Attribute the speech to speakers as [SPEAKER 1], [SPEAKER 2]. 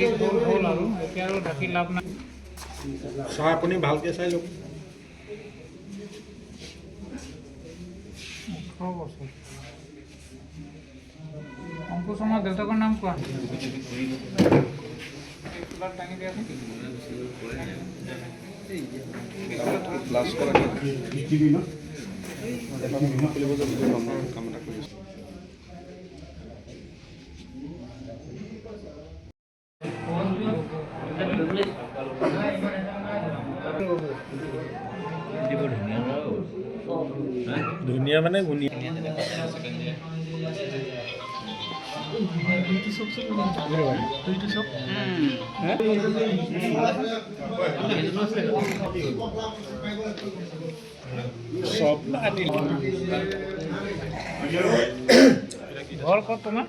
[SPEAKER 1] লাগি হ'ল আৰু এতিয়া আৰু ঢাকি লাভ নাই।
[SPEAKER 2] চাহ আপুনি ভালকৈ চাই লওক।
[SPEAKER 1] 18 বছৰ। অংকুশ শৰ্মাৰ দেউতাকৰ নাম কোৱা। টাঙি দিয়া
[SPEAKER 2] ক্লাছ কৰা খুলিব যাব কাম এটা কৰি আছোঁ। ধুনীয়া মানে ধুনীয়া চব
[SPEAKER 1] ঘৰ ক'ত তোমাৰ?